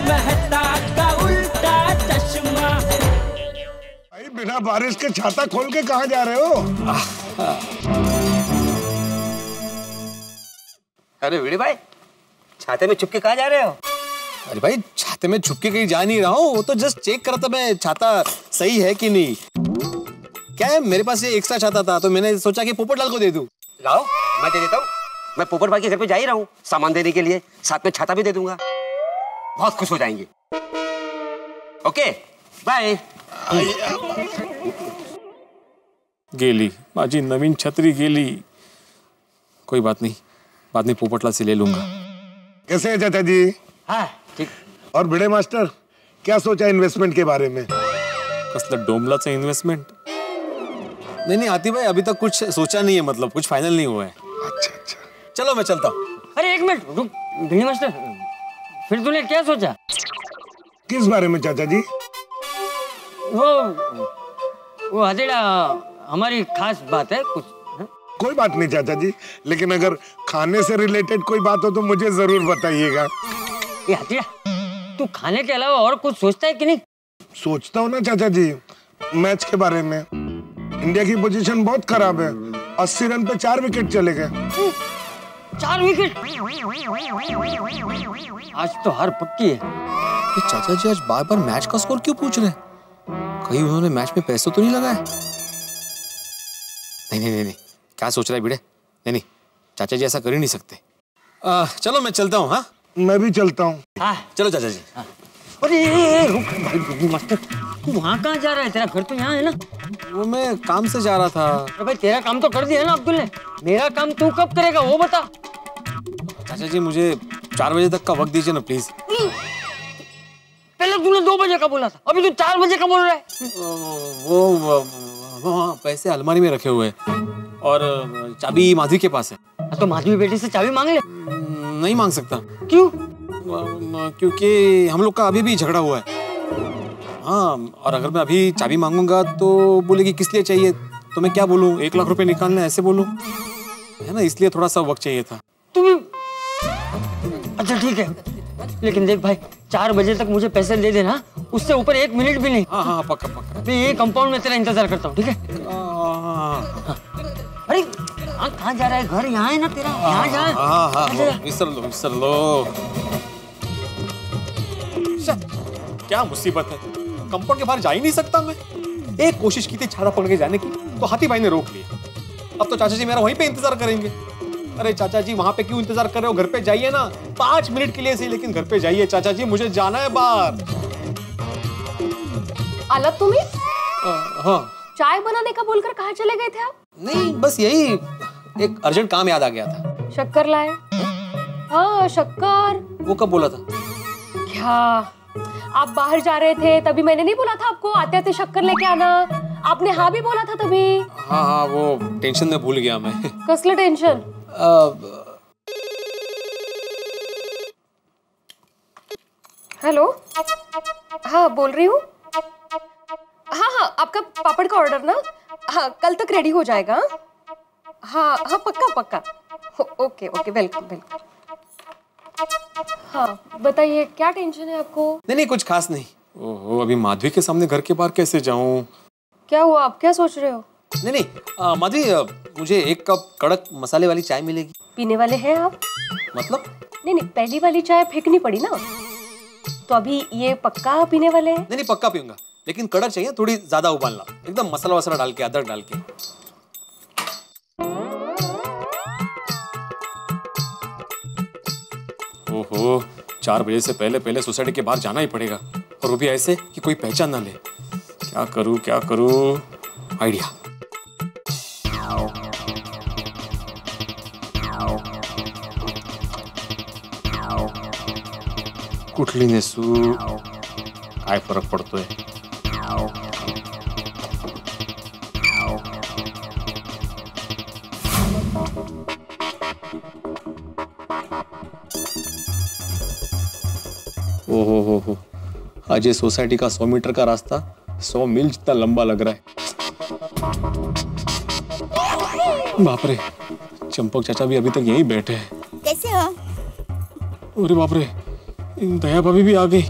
मेहता का उल्टा चश्मा। भाई बिना बारिश के छाता खोल के कहाँ जा रहे हो? अरे वीडी भाई, छाते में छुप के कहाँ जा रहे हो? अरे भाई छाते में छुप के कहीं जा नहीं रहा हूँ, वो तो जस्ट चेक कर रहा था मैं छाता सही है कि नहीं। क्या है, मेरे पास ये एक्स्ट्रा छाता था तो मैंने सोचा कि पोपटलाल को दे दूं। लाओ मैं दे देता हूँ। मैं पोपट भाई के घर पे जा ही रहा हूँ सामान देने के लिए, साथ में छाता भी दे दूंगा, बहुत खुश हो जाएंगे। Okay bye. गेली माझी नवीन छतरी गेली। कोई बात नहीं, बाद में पोपटलाल से ले लूंगा। कैसे है चाचा जी? हाँ ठीक। और बड़े मास्टर क्या सोचा इन्वेस्टमेंट के बारे में? कसला डोमलाचा इन्वेस्टमेंट? नहीं आती भाई, अभी तक कुछ सोचा नहीं है, मतलब कुछ फाइनल नहीं हुआ है। अच्छा अच्छा, चलो मैं चलता हूँ। अरे एक मिनट रुक भिड़ी मास्टर, फिर तूने क्या सोचा? किस बारे में चाचा जी? वो हथेड़ा हमारी खास बात है कुछ। कोई बात नहीं चाचा जी, लेकिन अगर खाने से रिलेटेड कोई बात हो तो मुझे जरूर बताइएगा। ये हथेड़ा, तू खाने के अलावा और कुछ सोचता है कि नहीं? सोचता हूँ ना चाचा जी, मैच के बारे में। इंडिया की पोजीशन बहुत खराब है, 80 रन पे 4 विकेट चले गए। 4 विकेट? आज तो हार पक्की है। ये चाचा जी आज बार बार मैच का स्कोर क्यों पूछ रहे हैं? कहीं उन्होंने मैच में पैसे तो नहीं लगाए? नहीं, क्या सोच रहा है भिड़े? नहीं, चाचा जी ऐसा कर ही नहीं सकते। चलो मैं चलता हूँ। हाँ मैं भी चलता हूँ। हाँ चलो चाचा जी। हाँ। अरे रुक भाई मास्टर, तू वहाँ कहाँ जा रहा है? तेरा घर तो यहाँ है ना? वो मैं काम से जा रहा था। अरे भाई तेरा काम तो कर दिया ना अब्दुल ने, मेरा काम तू कब करेगा वो बता। चाचा जी मुझे 4 बजे तक का वक्त दीजिए ना प्लीज। पहले तूने 2 बजे का बोला था, अभी तू 4 बजे का बोल रहा है। वो पैसे अलमारी में रखे हुए हैं और चाबी माधवी के पास है। तो माधवी बेटी से चाबी मांग ले। नहीं मांग सकता। क्यों? क्योंकि हम लोग का अभी भी झगड़ा हुआ है। हाँ, और अगर मैं अभी चाबी मांगूंगा तो बोलेगी किस लिए चाहिए, तो मैं क्या बोलूँ? 1 लाख रुपए निकालना ऐसे बोलूँ, है ना? इसलिए थोड़ा सा वक्त चाहिए था। तुम अच्छा ठीक है, लेकिन देख भाई 4 बजे तक मुझे पैसे दे देना, उससे ऊपर 1 मिनट भी नहीं। हाँ पक्का। मैं ये कंपाउंड में तेरा इंतजार करता हूँ, ठीक है? अरे कहाँ जा रहा है? घर यहाँ है ना तेरा, यहाँ जा। हाँ विसर लो। क्या मुसीबत है, कंपाउंड के बाहर जा ही नहीं सकता मैं। एक कोशिश की थी छाता पकड़ के जाने की, तो हाथी भाई ने रोक लिया। अब तो चाचा जी मेरा वहीं पे इंतजार करेंगे। अरे चाचा जी वहां पे क्यों इंतजार कर रहे हो? घर पे जाइए ना, 5 मिनट के लिए सही, लेकिन घर पे जाइए चाचा जी, मुझे जाना है बाहर। आलत तुम्ही? हाँ। चाय बनाने का बोलकर कहाँ चले गए थे आप? नहीं बस यही एक अर्जेंट काम याद आ गया था। शक्कर लाए? हाँ शक्कर। वो कब बोला था? क्या आप बाहर जा रहे थे तभी मैंने नहीं बोला था आपको आते आते शक्कर लेके आना? आपने हाँ भी बोला था तभी। हाँ वो टेंशन में भूल गया मैं। कसले टेंशन? हेलो हाँ बोल रही हूँ। हाँ आपका पापड़ का ऑर्डर ना, हाँ कल तक रेडी हो जाएगा। हाँ पक्का। Okay welcome. हाँ बताइए क्या टेंशन है आपको? नहीं कुछ खास नहीं। ओहो अभी माधवी के सामने घर के बाहर कैसे जाऊं? क्या हुआ, आप क्या सोच रहे हो? नहीं माधवी, मुझे 1 कप कड़क मसाले वाली चाय मिलेगी? पीने वाले हैं आप? मतलब? नहीं पहली वाली चाय फेंकनी पड़ी ना, तो अभी ये पक्का पीने वाले हैं? नहीं पक्का पीऊंगा, लेकिन कड़क चाहिए, थोड़ी ज्यादा उबालना, एकदम मसाला वसाला डाल के, अदरक डाल के। ओहो 4 बजे से पहले सोसाइटी के बाहर जाना ही पड़ेगा, और वो भी ऐसे कि कोई पहचान ना ले। क्या करूं? आइडिया। कुठली नेसू, काय फरक पडतोय? ओहो आज ये सोसाइटी का 100 मीटर का रास्ता 100 मील जितना लंबा लग रहा है। बाप रे, चंपक चाचा भी अभी तक यहीं बैठे हैं। कैसे हो? अरे बाप रे, दया भाभी भी आ गई।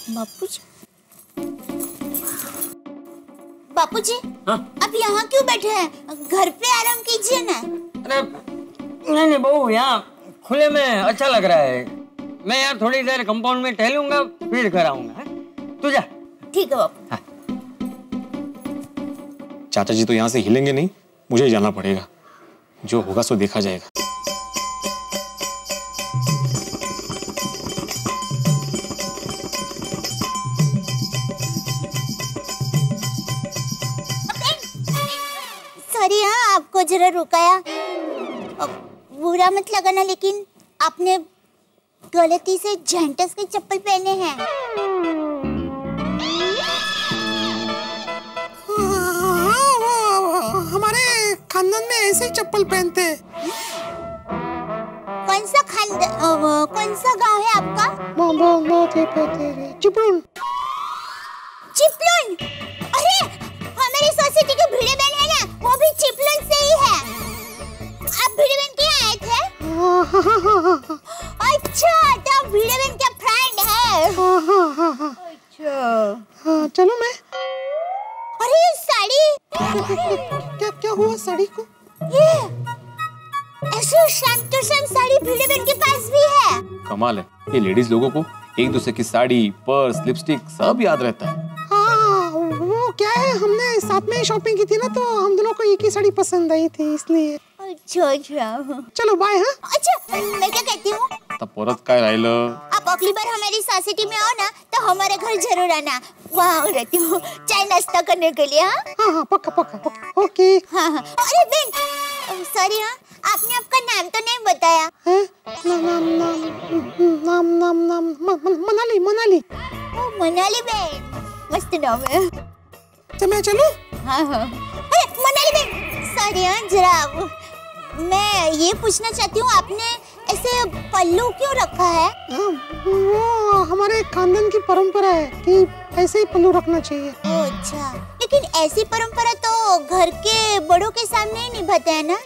बापूजी, बापूजी, हाँ? आप यहाँ क्यों बैठे हैं? घर पे आराम कीजिए ना। अरे नहीं बहू, यहाँ खुले में अच्छा लग रहा है। मैं यार थोड़ी देर कंपाउंड में टहलूंगा, फिर घर आऊंगा। तू जा। ठीक है बापू। हाँ। चाचा जी तो यहाँ से हिलेंगे नहीं, मुझे ही जाना पड़ेगा। जो होगा सो देखा जाएगा। सॉरी हाँ, आपको जरा रुकाया। बुरा मत लगाना, लेकिन आपने गलती से जेंटस के चप्पल पहने हैं। हमारे खानदान में ऐसे ही चप्पल पहनते हैं। कौन सा गांव है आपका? चिपळूण। चिपळूण? अरे हमारी सोसाइटी के भिड़े बहन है ना, वो भी चिपळूण से ही है। आप भिड़े बहन के आए थे? अच्छा, तो आप भिड़े बहन के फ्रेंड है। अच्छा। चलो मैं। अरे ये साड़ी क्या हुआ साड़ी को? ये ऐसे शाम टू शाम साड़ी भिड़े बहन के पास भी है। कमाल है, ये लेडीज लोगों को एक दूसरे की साड़ी, पर्स, लिपस्टिक सब याद रहता है। हाँ, वो क्या है, हमने साथ में ही शॉपिंग की थी ना, तो हम दोनों को एक ही साड़ी पसंद आई थी, इसलिए। अच्छा अच्छा, चलो बाय। हाँ अच्छा, मैं क्या कहती हूँ, तब परत काय राहिलं? आप अगली बार हमारी सोसाइटी में आओ ना, तो हमारे घर जरूर आना। वहाँ रहती हूँ चाय नाश्ता करने के लिए। हाँ हाँ, पक्का पक्का। ओके। हाँ हाँ। अरे बेन, सॉरी हाँ, आपने आपका नाम तो नहीं बताया। नाम मनाली। ओ मनाली बेन, मस्त नाम है। तो मैं चलूं? हाँ हाँ। अरे मनाली बेन, सॉरी हाँ, जरा मैं ये पूछना चाहती हूँ, आपने ऐसे पल्लू क्यों रखा है? वो हमारे खानदान की परंपरा है कि ऐसे ही पल्लू रखना चाहिए। अच्छा, लेकिन ऐसी परंपरा तो घर के बड़ों के सामने ही निभाते हैं ना।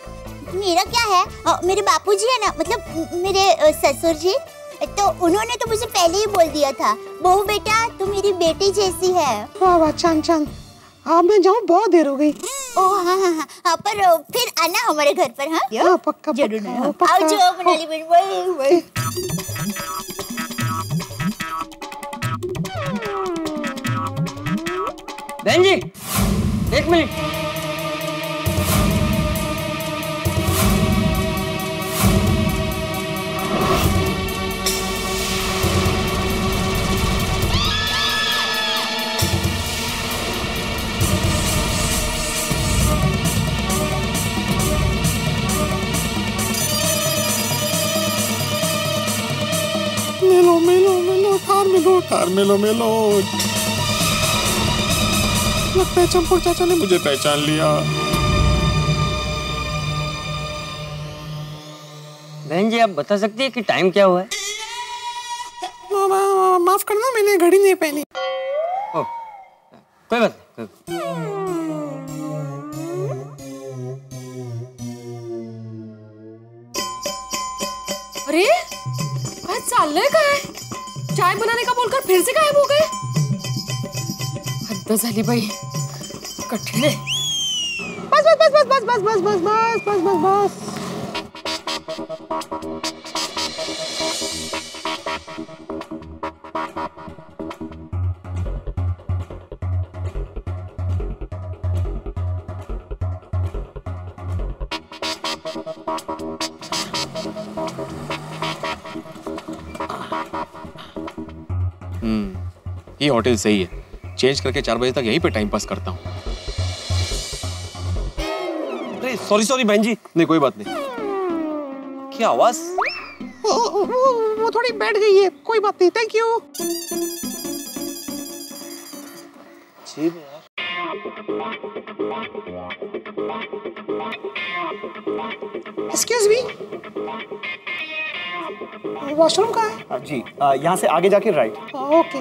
मेरा क्या है, मेरे बापूजी है ना, मतलब मेरे ससुर जी, तो उन्होंने तो मुझे पहले ही बोल दिया था, बहू बेटा तू मेरी बेटी जैसी है। वाह चांद, अब मैं जाऊँ, बहुत देर हो गई। ओह हाँ, पर फिर आना हमारे घर पर। हाँ पक्का जरूर। आओ जो मनाली बेन, वही। बहन जी, एक मिनट। मेलो। लगता है चंपक चाचा ने मुझे पहचान लिया। बहन जी, आप बता सकती है कि टाइम क्या हुआ है? माफ करना, मैंने घड़ी नहीं पहनी। ओह, कोई बात नहीं। अरे काय चाललंय काय? चाय बनाने का बोलकर फिर से गायब हो गए। हद्द झाली बाई, कठीण आहे। बस। ये होटल सही है, चेंज करके 4 बजे तक यहीं पे टाइम पास करता हूँ। अरे सॉरी बहन जी। नहीं कोई बात नहीं। क्या आवाज? वो थोड़ी बैठ गई है, कोई बात नहीं। Thank you. अजीब यार। एक्सक्यूज मी, वॉशरूम कहाँ है? जी, यहाँ से आगे जाके राइट। ओके।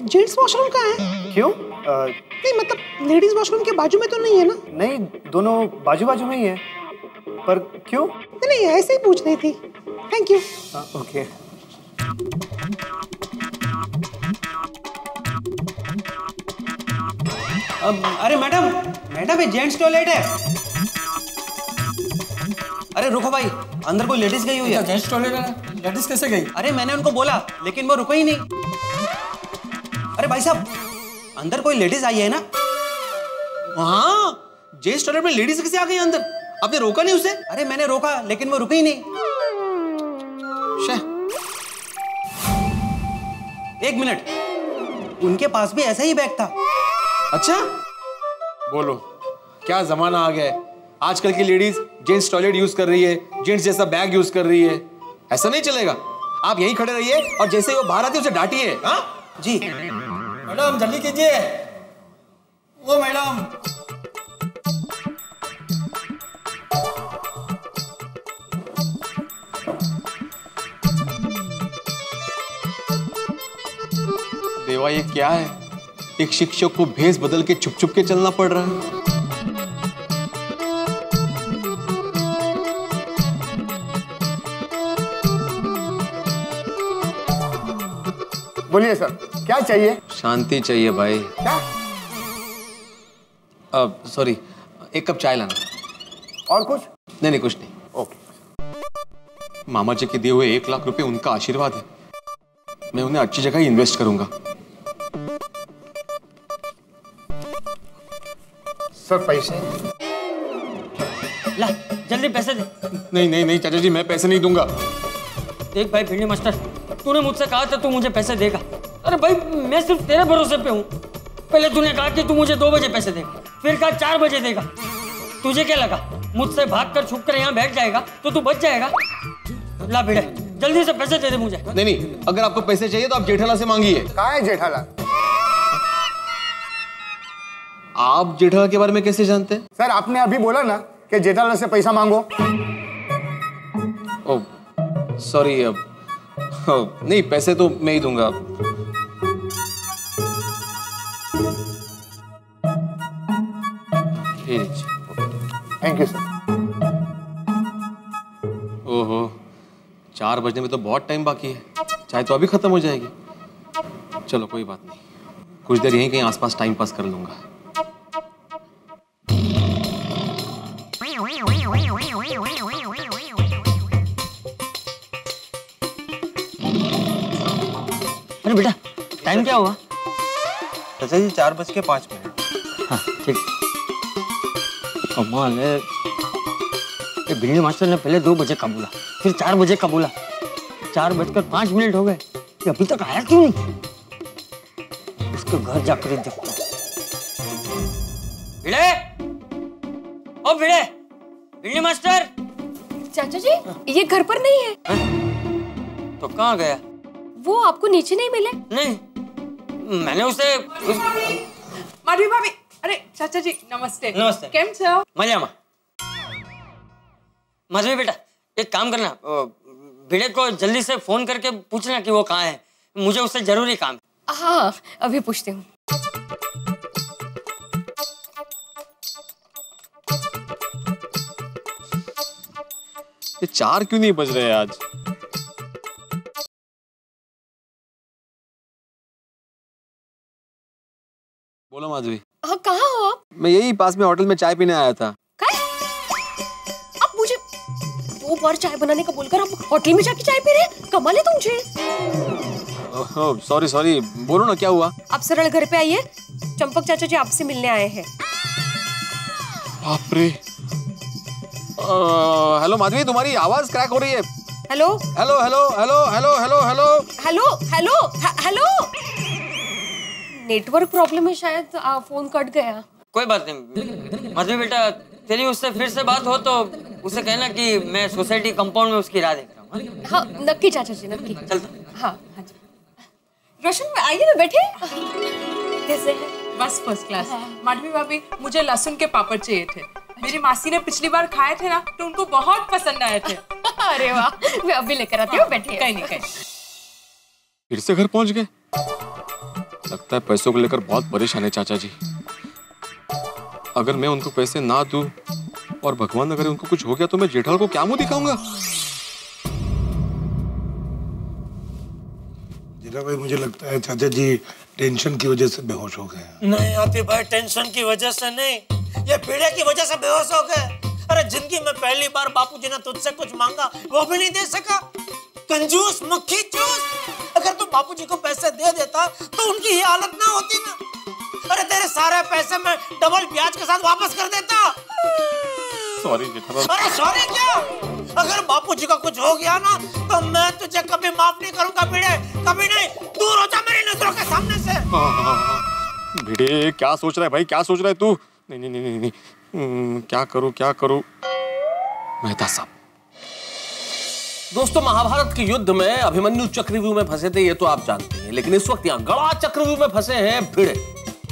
जेंट्स वॉशरूम कहाँ है? क्यों? नहीं मतलब लेडीज वॉशरूम के बाजू में तो नहीं है ना? नहीं, दोनों बाजू बाजू में ही है। पर क्यों? नहीं, ऐसे ही पूछ रही थी। Thank you. ओके। अरे मैडम, मैडम ये जेंट्स टॉयलेट है। अरे रुको भाई, अंदर कोई लेडीज गई हुई है। जेंट्स टॉयलेट है, लेडीज कैसे गई? अरे मैंने उनको बोला लेकिन वो रुको ही नहीं। अरे भाई साहब, अंदर कोई लेडीज आई है ना? हाँ, जेंट्स टॉयलेट में लेडीज कैसे आ गई अंदर? आपने रोका नहीं उसे? अरे मैंने रोका लेकिन वो रुकी ही नहीं। एक मिनट, उनके पास भी ऐसा ही बैग था। अच्छा, बोलो क्या जमाना आ गया है। आजकल की लेडीज जेंट्स टॉयलेट यूज कर रही है, जेंट्स जैसा बैग यूज कर रही है। ऐसा नहीं चलेगा। आप यहीं खड़े रहिए और जैसे ही वो बाहर आती है उसे डांटिए। हाँ जी मैडम जल्दी कीजिए। वो मैडम, देवा ये क्या है? एक शिक्षक को भेष बदल के छुप छुप के चलना पड़ रहा है। बोलिए सर, क्या चाहिए? शांति चाहिए भाई। क्या? सॉरी, एक कप चाय लाना। और कुछ? नहीं नहीं, कुछ नहीं। ओके। मामा जी के दिए हुए 1 लाख रुपए उनका आशीर्वाद है। मैं उन्हें अच्छी जगह इन्वेस्ट करूंगा। सर पैसे? ला जल्दी पैसे दे। नहीं नहीं नहीं चाचा जी, मैं पैसे नहीं दूंगा। देख भाई भिंडी मास्टर, तूने मुझसे कहा था तू मुझे पैसे देगा। अरे भाई मैं सिर्फ तेरे भरोसे पे हूँ। पहले तूने कहा कि तू मुझे 2 बजे पैसे देगा, फिर कहा 4 बजे देगा। तुझे क्या लगा मुझसे भागकर छुप कर यहाँ बैठ जाएगा तो तू बच जाएगा? ला भिड़े, जल्दी से पैसे दे दे मुझे। नहीं नहीं, अगर आपको पैसे चाहिए तो आप जेठालाल से मांगिए। कहाँ है जेठालाल? आप जेठालाल के बारे में कैसे जानते हैं? सर आपने अभी बोला ना कि जेठालाल से पैसा मांगो। ओह सॉरी, नहीं पैसे तो मैं ही दूंगा। Thank you sir. ओहो, 4 बजने में तो बहुत टाइम बाकी है। चाय तो अभी खत्म हो जाएगी। चलो कोई बात नहीं, कुछ देर यहीं कहीं आसपास टाइम पास कर लूंगा। अरे बेटा टाइम क्या हुआ? चाचा जी 4:05। हाँ ठीक। कमाल है, ये भिंडी मास्टर ने पहले 2 बजे का बोला, फिर 4 बजे का बोला। 4:05 हो गए, ये अभी तक आया क्यों नहीं? उसके घर जाकर देखता हूँ। भिड़े, ओ भिड़े, भिंडी मास्टर। चाचा जी ये घर पर नहीं है। तो कहाँ गया? वो आपको नीचे नहीं मिले? नहीं, मैंने उसे माधवी भाभी, अरे चाचा जी नमस्ते। नमस्ते। केम छो? मजा में। माधवी बेटा एक काम करना, भिड़े को जल्दी से फोन करके पूछना कि वो कहाँ है। मुझे उससे जरूरी काम है। हाँ अभी पूछती हूँ। ये 4 क्यों नहीं बज रहे आज? बोलो माधवी। हाँ कहाँ हो आप? मैं यही पास में होटल में चाय पीने आया था। आप मुझे 2 बार चाय बनाने का बोलकर आप होटल में जाके चाय पी रहे हैं? कमाल है तुमसे। सॉरी सॉरी, बोलो ना क्या हुआ? आप सरल घर पे आइए, चंपक चाचा जी आपसे मिलने आए हैं। बाप रे। हेलो माधवी, तुम्हारी आवाज क्रैक हो रही है। Hello hello hello hello hello hello hello hello hello hello. Network problem है शायद, फोन कट गया। कोई बात नहीं माधवी बेटा, तेरी उससे फिर से बात हो तो उसे कहना कि मैं सोसाइटी कंपाउंड में उसकी राह देख रहा हूँ। हाँ नक्की चाचा जी, नक्की। चलता। हाँ हाँ जी। रोशन आइए ना, बैठे। कैसे हैं? बस फर्स्ट क्लास। माधवी भाभी मुझे लहसुन के पापड़ चाहिए थे। मेरी मासी ने पिछली बार खाए थे ना तो उनको बहुत पसंद आए थे। अरे वाह, मैं अभी लेकर आती हूँ, बैठिए। कहीं नहीं कहीं। फिर से घर पहुंच गए। लगता है पैसों को लेकर बहुत परेशान है चाचा जी। अगर मैं उनको पैसे ना दूं और भगवान अगर उनको कुछ हो गया तो मैं जेठालाल को क्या मुंह दिखाऊंगा? जीरा भाई, मुझे लगता है चाचा जी टेंशन की वजह से बेहोश हो गए। नहीं आती भाई, टेंशन की वजह से नहीं, ये पीड़े की वजह से बेहोश हो गए। अरे जिंदगी में पहली बार बापूजी ने तुझसे कुछ मांगा, वो भी नहीं दे सका। कंजूस, मक्खी चूस। अगर तू बापूजी को पैसे दे देता तो उनकी ये हालत ना होती ना। अरे तेरे सारे पैसे मैं डबल ब्याज के साथ वापस कर देता। सॉरी जेठालाल। अरे सॉरी क्या? अगर बापूजी का कुछ हो गया ना तो मैं तुझे कभी माफ नहीं करूंगा भिड़े, कभी नहीं। दूर हो जा मेरी नजरों के सामने से। भिड़े क्या सोच रहा है भाई, क्या सोच रहा है तू? नहीं नहीं नहीं नहीं, क्या करूं क्या करूं? मेहता साहब। दोस्तों, महाभारत के युद्ध में अभिमन्यु चक्रव्यूह में फंसे थे, ये तो आप जानते हैं, लेकिन इस वक्त यहाँ गड़ा चक्रव्यूह में फंसे हैं भिड़े।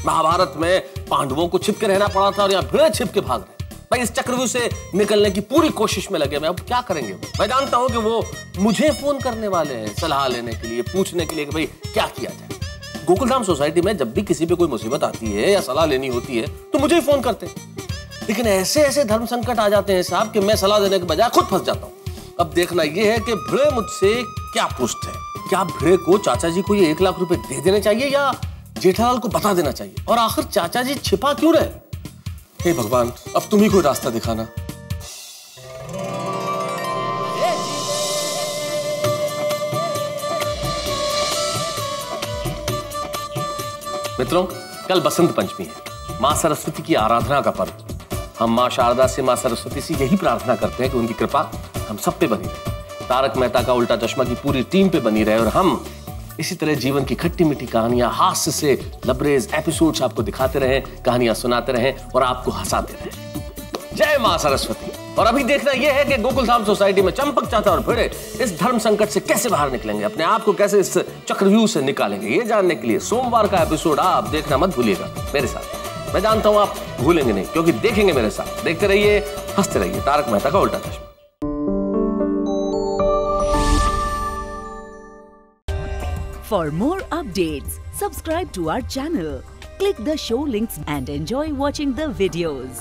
महाभारत में पांडवों को छिप के रहना पड़ा था और यहाँ भिड़े छिप के भाग रहे। भाई इस चक्रव्यूह से निकलने की पूरी कोशिश में लगे। मैं अब क्या करेंगे? मैं जानता हूं कि वो मुझे फोन करने वाले हैं सलाह लेने के लिए, पूछने के लिए कि भाई क्या किया जाए। गोकुलधाम सोसाइटी में जब भी किसी पे कोई मुसीबत आती है या सलाह लेनी होती है तो मुझे ही फोन करते हैं, लेकिन ऐसे ऐसे धर्म संकट आ जाते हैं साहब कि मैं सलाह देने के बजाय खुद फंस जाता हूँ। अब देखना यह है कि भिड़े मुझसे क्या पूछते हैं। क्या भिड़े को चाचा जी को ये 1 लाख रुपए दे देने चाहिए या जेठालाल को बता देना चाहिए? और आखिर चाचा जी छिपा क्यों रहे? हे भगवान, अब तुम ही कोई रास्ता दिखाना। मित्रों, कल बसंत पंचमी है, मां सरस्वती की आराधना का पर्व। हम मां शारदा से, मां सरस्वती से यही प्रार्थना करते हैं कि उनकी कृपा हम सब पे बनी रहे, तारक मेहता का उल्टा चश्मा की पूरी टीम पे बनी रहे और हम इसी तरह जीवन की खट्टी मीठी कहानियां, हास्य से लबरेज एपिसोड्स आपको दिखाते रहें, कहानियां सुनाते रहें और आपको हंसाते रहें। जय मां सरस्वती। और अभी देखना यह है कि गोकुलधाम सोसाइटी में चंपक चाचा और भिड़े इस धर्म संकट से कैसे बाहर निकलेंगे, अपने आप को कैसे इस चक्रव्यूह से निकालेंगे। ये जानने के लिए सोमवार का एपिसोड आप देखना मत भूलिएगा मेरे साथ। मैं जानता हूं आप भूलेंगे नहीं, क्योंकि देखेंगे मेरे साथ। देखते रहिए, हंसते रहिए। तारक मेहता का उल्टा चश्मा। For more updates, subscribe to our channel, click the show links and enjoy watching the videos.